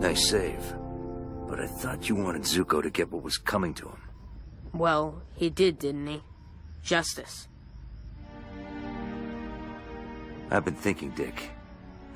Nice save. But I thought you wanted Zuko to get what was coming to him. Well, he did, didn't he? Justice. I've been thinking, Dick.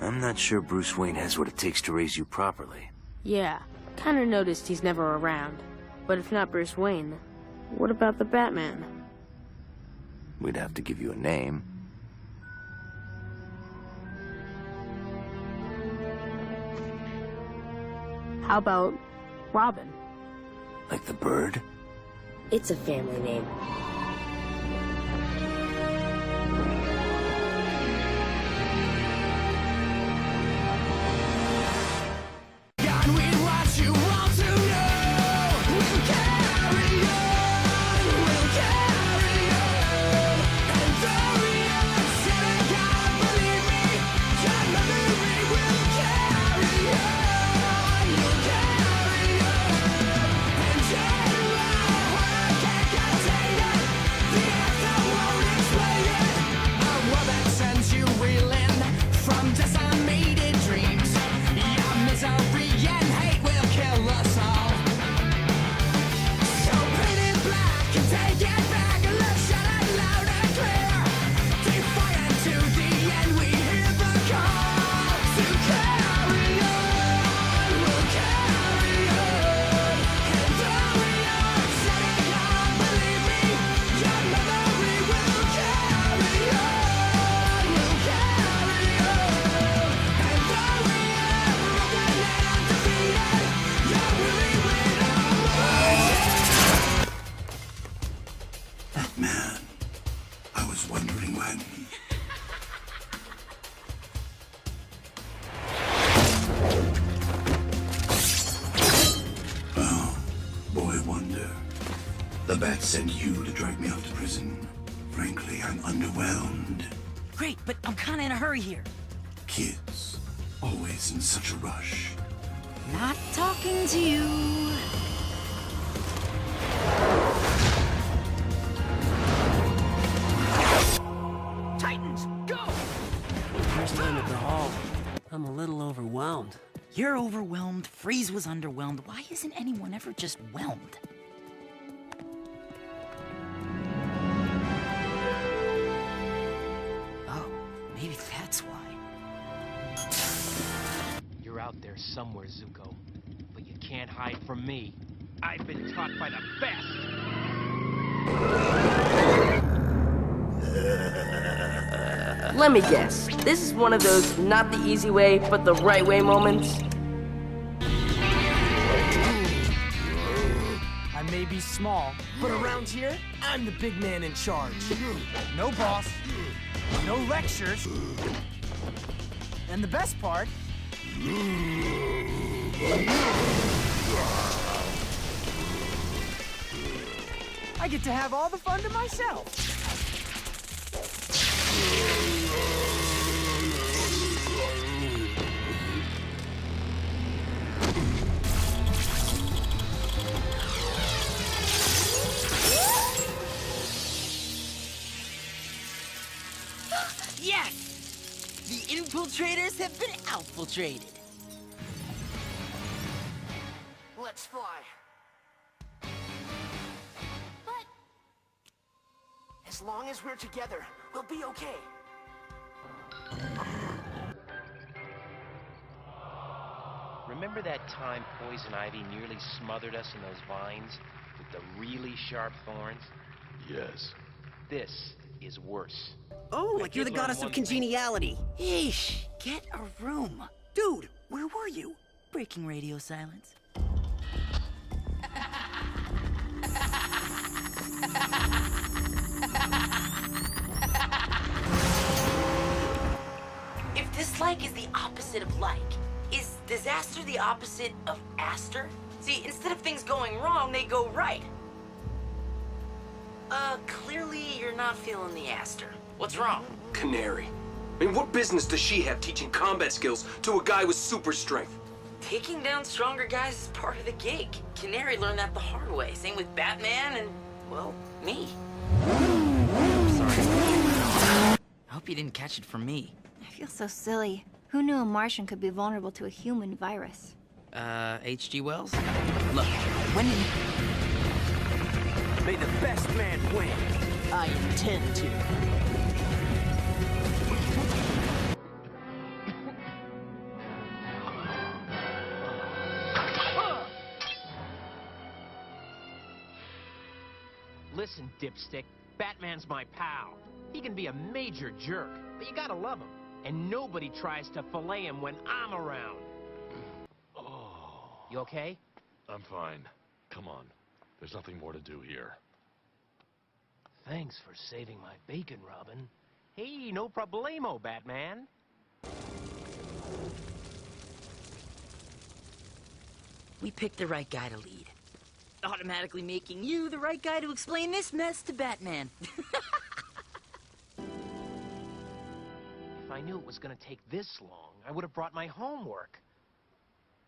I'm not sure Bruce Wayne has what it takes to raise you properly. Yeah, kinda noticed he's never around. But if not Bruce Wayne, what about the Batman? We'd have to give you a name. How about Robin? Like the bird? It's a family name. Man, I was wondering when... Oh, boy wonder. The bat sent you to drag me off to prison. Frankly, I'm underwhelmed. Great, but I'm kinda in a hurry here. Kids, always in such a rush. Not talking to you. Titans, go! First time at the hall. I'm a little overwhelmed. You're overwhelmed, Freeze was underwhelmed. Why isn't anyone ever just whelmed? Oh, maybe that's why. You're out there somewhere, Zuko. But you can't hide from me. I've been taught by the best! Let me guess. This is one of those not the easy way, but the right way moments. I may be small, but around here, I'm the big man in charge. No boss, no lectures, and the best part... I get to have all the fun to myself. Yes! The infiltrators have been outfiltrated. Let's fly. But As long as we're together, we'll be okay. Remember that time Poison Ivy nearly smothered us in those vines with the really sharp thorns? Yes. This is worse. Oh, like you're the goddess of congeniality. Eesh, get a room. Dude, where were you? Breaking radio silence. If dislike is the opposite of like, is disaster the opposite of aster? See, instead of things going wrong, they go right. Clearly you're not feeling the aster. What's wrong? Canary. I mean, what business does she have teaching combat skills to a guy with super strength? Taking down stronger guys is part of the gig. Canary learned that the hard way. Same with Batman and, well, me. Sorry. I hope you didn't catch it from me. I feel so silly. Who knew a Martian could be vulnerable to a human virus? H.G. Wells? Look, when did May the best man win. I intend to? Listen, dipstick, Batman's my pal. He can be a major jerk, but you gotta love him. And nobody tries to fillet him when I'm around. You okay? I'm fine. Come on. There's nothing more to do here. Thanks for saving my bacon, Robin. Hey, no problemo, Batman. We picked the right guy to lead. Automatically making you the right guy to explain this mess to Batman. If I knew it was gonna take this long, I would have brought my homework.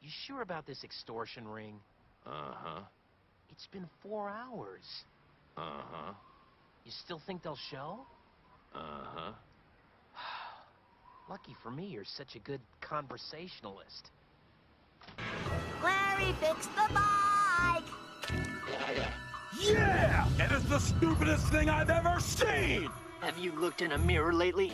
You sure about this extortion ring? Uh-huh. It's been 4 hours. Uh-huh. You still think they'll show? Uh-huh. Lucky for me, you're such a good conversationalist. Larry fixed the bike! Yeah! It is the stupidest thing I've ever seen! Have you looked in a mirror lately?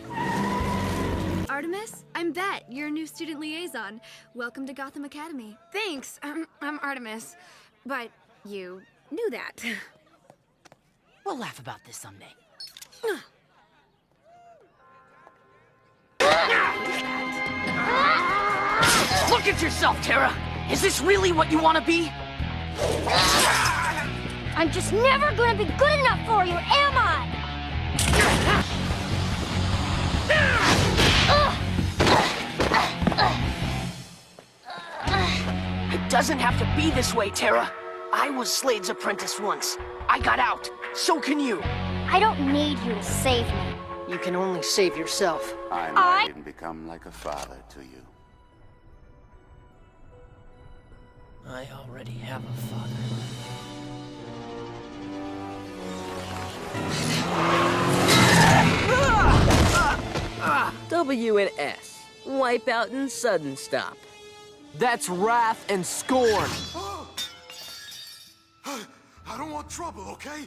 Artemis, I'm Bet, your new student liaison. Welcome to Gotham Academy. Thanks, I'm Artemis. But you knew that. We'll laugh about this someday. Look at yourself, Tara! Is this really what you want to be? I'm just never gonna be good enough for you, am I? It doesn't have to be this way, Tara. I was Slade's apprentice once. I got out. So can you. I don't need you to save me. You can only save yourself. I might even become like a father to you. I already have a father. W and S. Wipeout and sudden stop. That's wrath and scorn. I don't want trouble, okay?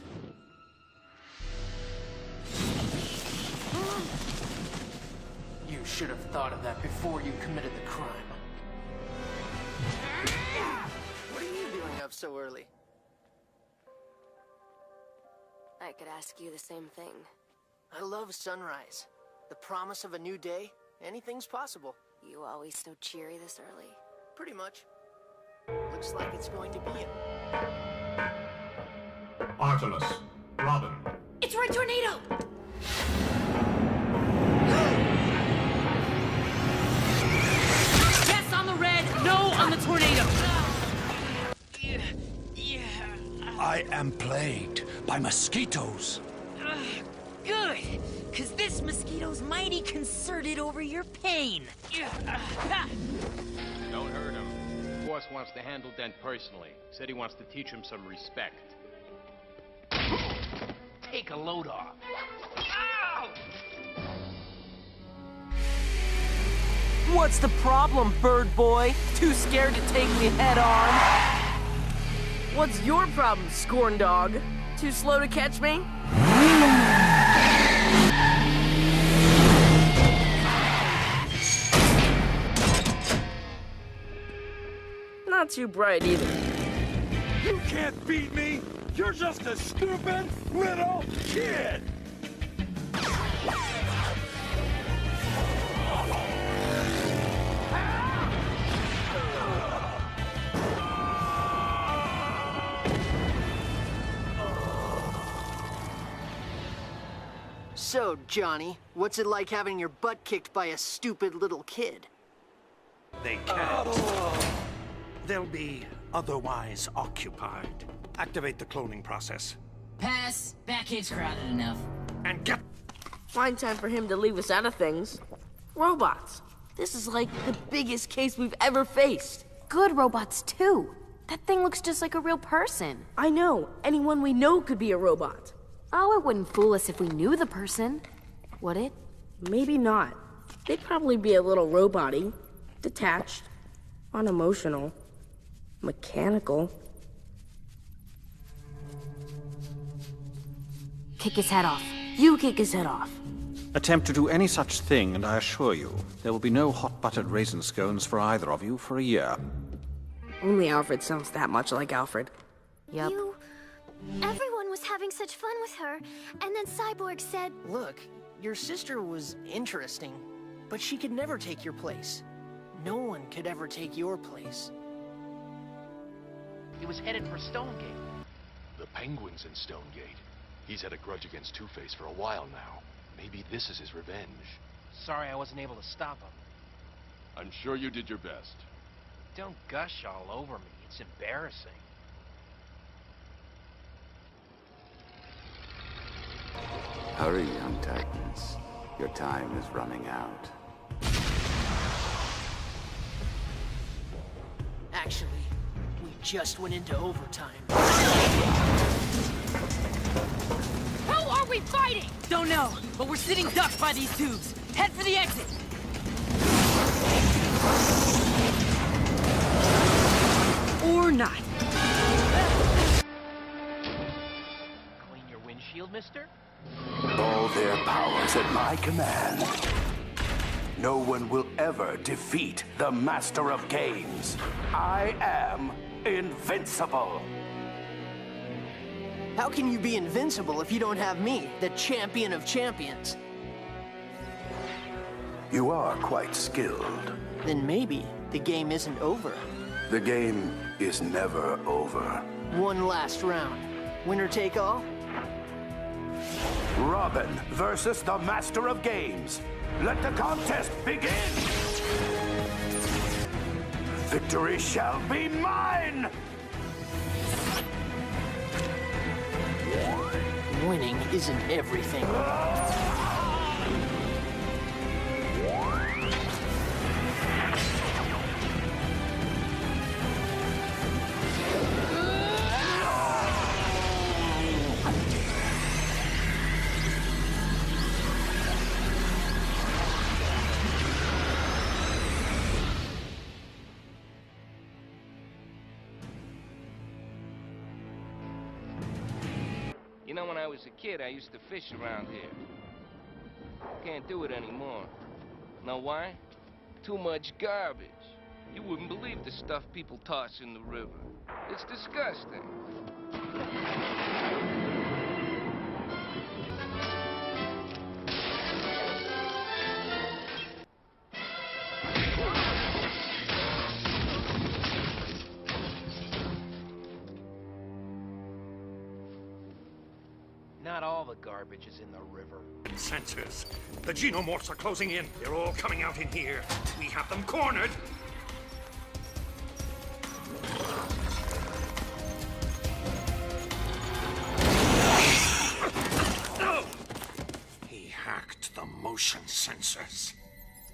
You should have thought of that before you committed the crime. What are you doing up so early? I could ask you the same thing. I love sunrise. The promise of a new day. Anything's possible. You always so cheery this early? Pretty much. Looks like it's going to be it. Artemis, Robin. It's Red Tornado! Yes on the red, no on the tornado! I am plagued by mosquitoes. Good, because this mosquito's mighty concerted over your pain. Don't hurt him. The boss wants to handle Dent personally. Said he wants to teach him some respect. Take a load off. Ow! What's the problem, bird boy? Too scared to take me head on? What's your problem, scorn dog? Too slow to catch me? Not too bright either. You can't beat me! You're just a stupid little kid! So, Johnny, what's it like having your butt kicked by a stupid little kid? They can't. They'll be otherwise occupied. Activate the cloning process. Pass. Backcage's crowded enough. And get... Fine time for him to leave us out of things. Robots. This is like the biggest case we've ever faced. Good robots, too. That thing looks just like a real person. I know. Anyone we know could be a robot. Oh, it wouldn't fool us if we knew the person, would it? Maybe not. They'd probably be a little robot-y, detached, unemotional. Mechanical? Kick his head off. You kick his head off. Attempt to do any such thing, and I assure you, there will be no hot-buttered raisin scones for either of you for a year. Only Alfred sounds that much like Alfred. Yep. Everyone was having such fun with her, and then Cyborg said... Look, your sister was interesting, but she could never take your place. No one could ever take your place. He was headed for Stonegate. The Penguin's in Stonegate. He's had a grudge against Two-Face for a while now. Maybe this is his revenge. Sorry I wasn't able to stop him. I'm sure you did your best. Don't gush all over me. It's embarrassing. Hurry, young Titans. Your time is running out. Actually, we just went into overtime. Who are we fighting? Don't know, but we're sitting ducks by these tubes. Head for the exit. Or not. Clean your windshield, mister? All their powers at my command. No one will ever defeat the Master of Games. I am invincible. How can you be invincible if you don't have me, the champion of champions? You are quite skilled. Then maybe the game isn't over. The game is never over. One last round. Winner take all? Robin versus the Master of Games. Let the contest begin! Victory shall be mine! Winning isn't everything. You know, when I was a kid, I used to fish around here. Can't do it anymore. Know why? Too much garbage. You wouldn't believe the stuff people toss in the river. It's disgusting. Not all the garbage is in the river. Sensors. The xenomorphs are closing in. They're all coming out in here. We have them cornered. He hacked the motion sensors.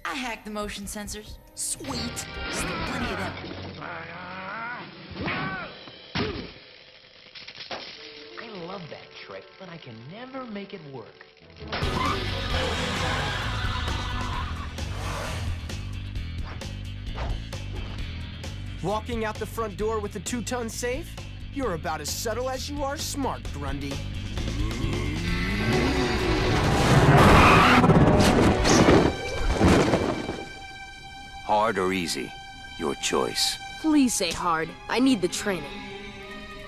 I hacked the motion sensors. Sweet. Still plenty of them. I love that trick, but I can never make it work. Walking out the front door with a 2-ton safe? You're about as subtle as you are smart, Grundy. Hard or easy? Your choice. Please say hard. I need the training.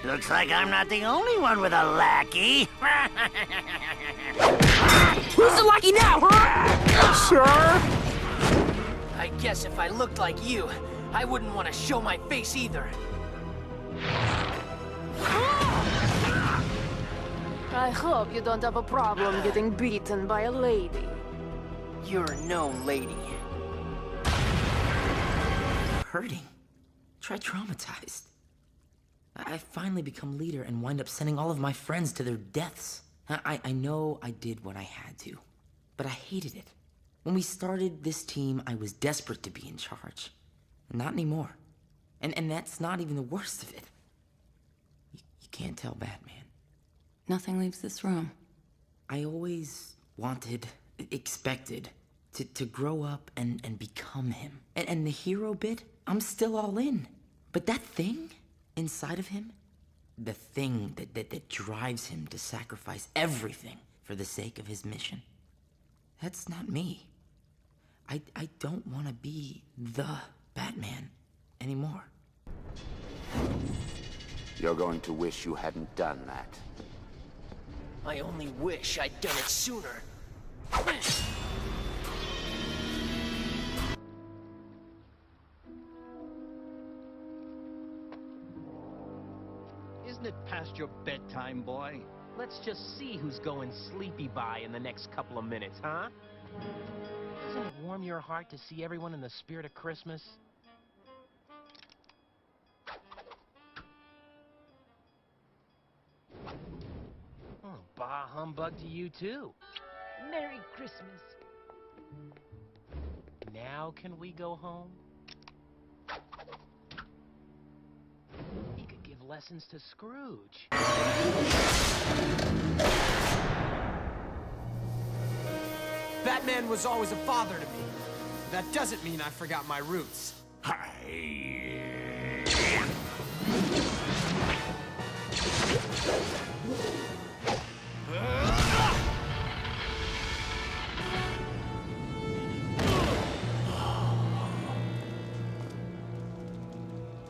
Looks like I'm not the only one with a lackey. Who's the lackey now, huh? Sure. I guess if I looked like you, I wouldn't want to show my face either. I hope you don't have a problem getting beaten by a lady. You're no lady. Hurting. Try traumatized. I finally become leader and wind up sending all of my friends to their deaths. I know I did what I had to, but I hated it. When we started this team, I was desperate to be in charge. Not anymore. And that's not even the worst of it. You can't tell Batman. Nothing leaves this room. I always wanted, expected, to grow up and become him. And the hero bit, I'm still all in. But that thing inside of him, the thing that drives him to sacrifice everything for the sake of his mission, that's not me. I don't want to be the Batman anymore. You're going to wish you hadn't done that. I only wish I'd done it sooner. Isn't it past your bedtime, boy? Let's just see who's going sleepy by in the next couple of minutes, huh? Doesn't it warm your heart to see everyone in the spirit of Christmas? Oh, bah humbug to you, too. Merry Christmas. Now can we go home? He could give lessons to Scrooge. Batman was always a father to me. That doesn't mean I forgot my roots.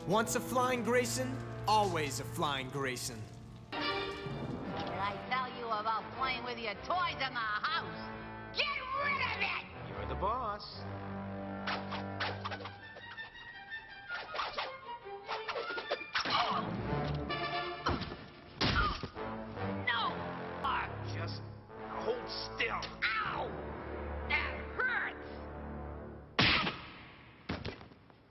Once a flying Grayson, always a flying Grayson. Did I tell you about playing with your toys in the house? Get rid of it! You're the boss. No! Just hold still. Ow! That hurts!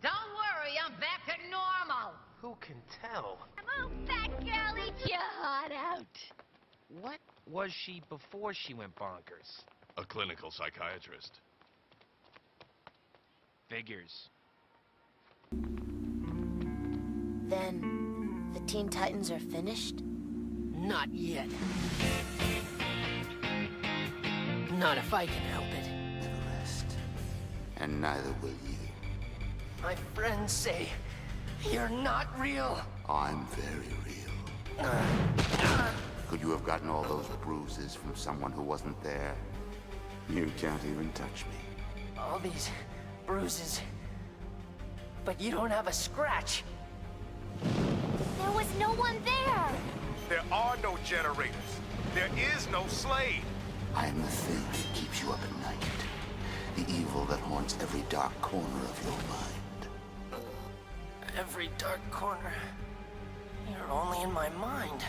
Don't worry, I'm back to normal. Who can tell? Oh, fat girl, eat your heart out. What was she before she went bonkers? A clinical psychiatrist. Figures. Then, the Teen Titans are finished? Not yet. Not if I can help it. And neither will you. My friends say you're not real. I'm very real. Could you have gotten all those bruises from someone who wasn't there? You can't even touch me. All these bruises. But you don't have a scratch. There was no one there. There are no generators. There is no Slade. I am the thing that keeps you up at night. The evil that haunts every dark corner of your mind. Every dark corner. You're only in my mind.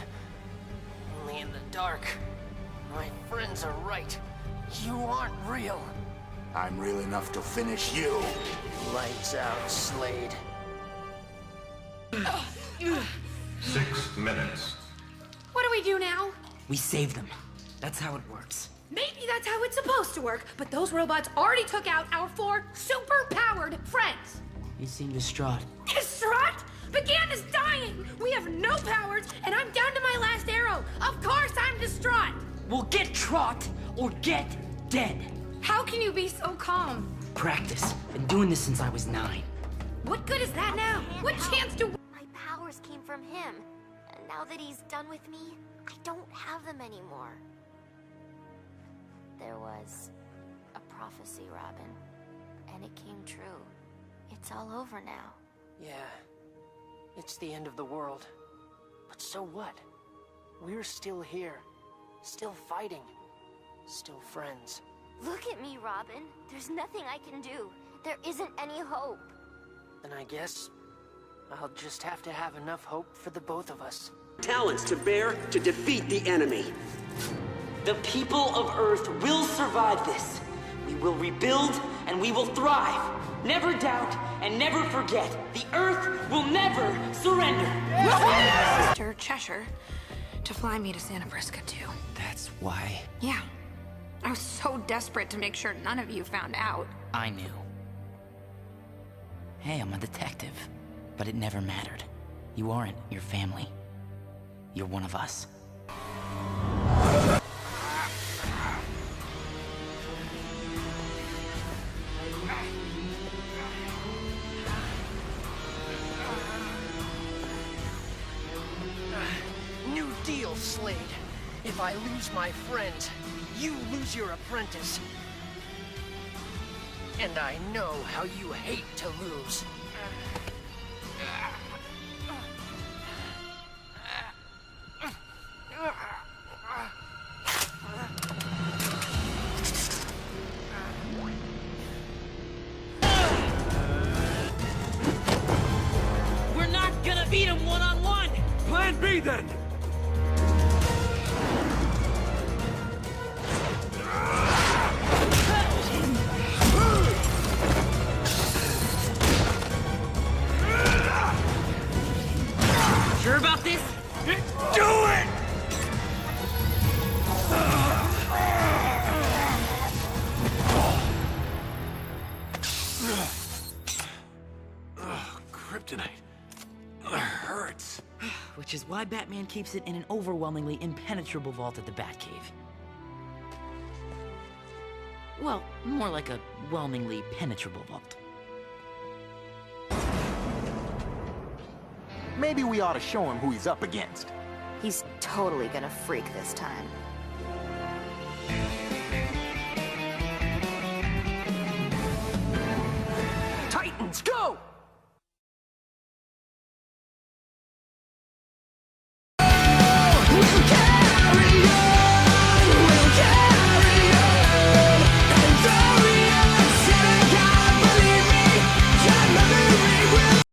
Only in the dark. My friends are right. You aren't real. I'm real enough to finish you. Lights out, Slade. 6 minutes. What do we do now? We save them. That's how it works. Maybe that's how it's supposed to work, but those robots already took out our 4 super-powered friends. You seem distraught. Distraught? Bagan is dying! We have no powers, and I'm down to my last arrow. Of course I'm distraught! We'll get trot or get dead. How can you be so calm? Practice. Been doing this since I was 9. What good is that now? What chance do... My powers came from him. And now that he's done with me, I don't have them anymore. There was a prophecy, Robin. And it came true. It's all over now. Yeah. It's the end of the world. But so what? We're still here. Still fighting. Still friends. Look at me, Robin. There's nothing I can do. There isn't any hope. Then I guess I'll just have to have enough hope for the both of us. Talents to bear to defeat the enemy. The people of Earth will survive this. We will rebuild and we will thrive. Never doubt and never forget. The Earth will never surrender. Mr. Cheshire to fly me to Santa Prisca, too. That's why. Yeah. I was so desperate to make sure none of you found out. I knew. Hey, I'm a detective. But it never mattered. You aren't your family. You're one of us. I lose my friends, you lose your apprentice. And I know how you hate to lose. We're not gonna beat him one-on-one! Plan B, then! Sure about this? Do it! Kryptonite. It hurts. Which is why Batman keeps it in an overwhelmingly impenetrable vault at the Batcave. Well, more like a whelmingly penetrable vault. Maybe we ought to show him who he's up against. He's totally gonna freak this time.